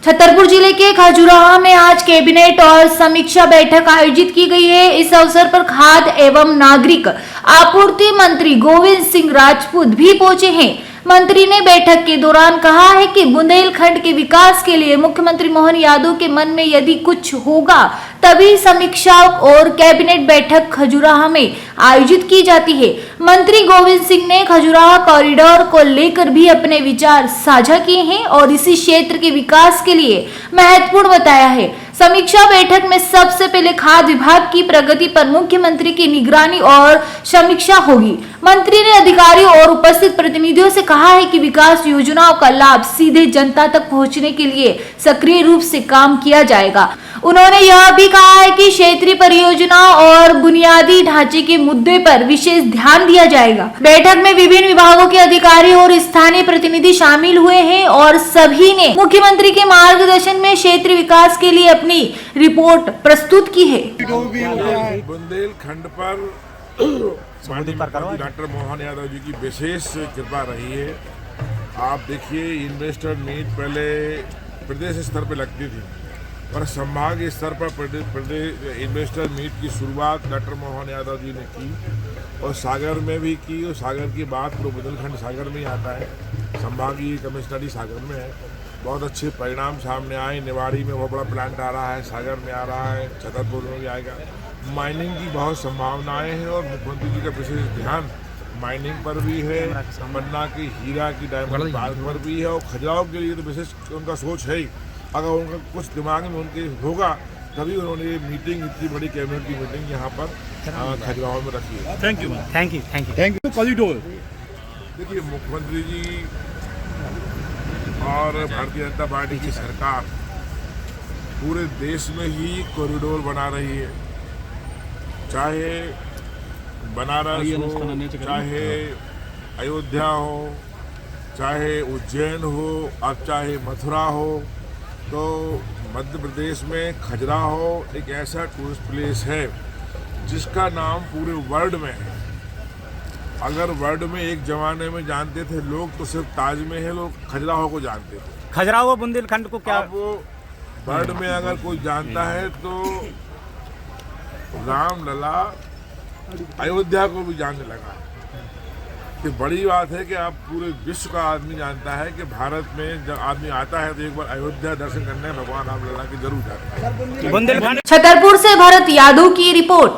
छतरपुर जिले के खजुराहो में आज कैबिनेट और समीक्षा बैठक आयोजित की गई है। इस अवसर पर खाद्य एवं नागरिक आपूर्ति मंत्री गोविंद सिंह राजपूत भी पहुंचे हैं। मंत्री ने बैठक के दौरान कहा है कि बुंदेलखंड के विकास के लिए मुख्यमंत्री मोहन यादव के मन में यदि कुछ होगा तभी समीक्षा और कैबिनेट बैठक खजुराहो में आयोजित की जाती है। मंत्री गोविंद सिंह ने खजुराहो कॉरिडोर को लेकर भी अपने विचार साझा किए हैं और इसी क्षेत्र के विकास के लिए महत्वपूर्ण बताया है। समीक्षा बैठक में सबसे पहले खाद्य विभाग की प्रगति पर मुख्यमंत्री की निगरानी और समीक्षा होगी। मंत्री ने अधिकारियों और उपस्थित प्रतिनिधियों से कहा है कि विकास योजनाओं का लाभ सीधे जनता तक पहुंचने के लिए सक्रिय रूप से काम किया जाएगा। उन्होंने यह भी कहा है कि क्षेत्रीय परियोजनाओं और बुनियादी ढांचे के मुद्दे पर विशेष ध्यान दिया जाएगा। बैठक में विभिन्न विभागों के अधिकारी और स्थानीय प्रतिनिधि शामिल हुए हैं और सभी ने मुख्यमंत्री के मार्गदर्शन में क्षेत्रीय विकास के लिए अपनी रिपोर्ट प्रस्तुत की है। बुंदेलखंड पर डॉक्टर मोहन यादव जी की विशेष कृपा रही है। आप देखिए, इन्वेस्टर मीट पहले प्रदेश स्तर पर लगती थी और संभाग स्तर पर प्रदेश इन्वेस्टर मीट की शुरुआत डॉक्टर मोहन यादव जी ने की और सागर में भी की। और सागर की बात पूरा बुंदेलखंड सागर में ही आता है, संभागीय कमिश्नरी सागर में है। बहुत अच्छे परिणाम सामने आए। निवाड़ी में बहुत बड़ा प्लांट आ रहा है, सागर में आ रहा है, छतरपुर में भी आएगा। माइनिंग की बहुत संभावनाएं हैं और मुख्यमंत्री जी का विशेष ध्यान माइनिंग पर भी है, पन्ना की हीरा की डायमंड पार्क पर भी है और खजुराहो के लिए तो विशेष उनका सोच है ही। अगर उनका कुछ दिमाग में उनके होगा तभी उन्होंने ये मीटिंग, इतनी बड़ी कैबिनेट की मीटिंग यहाँ पर खजुराहो में रखी है। Thank you thank you thank you thank you. Corridor देखिए, मुख्यमंत्री जी और भारतीय जनता पार्टी की सरकार पूरे देश में ही कॉरिडोर बना रही है, चाहे बनारस हो, चाहे अयोध्या हो, चाहे उज्जैन हो, अब चाहे मथुरा हो। तो मध्य प्रदेश में खजुराहो एक ऐसा टूरिस्ट प्लेस है जिसका नाम पूरे वर्ल्ड में है। अगर वर्ल्ड में एक जमाने में जानते थे लोग तो सिर्फ ताजमहल लोग खजुराहो को जानते थे। खजुराहो बुंदेलखंड को क्या अब वर्ल्ड में अगर कोई जानता है तो रामलला अयोध्या को भी जानने लगा। ये बड़ी बात है कि आप पूरे विश्व का आदमी जानता है कि भारत में जब आदमी आता है तो एक बार अयोध्या दर्शन करने भगवान रामलला की जरूर जाता है। छतरपुर से भरत यादव की रिपोर्ट।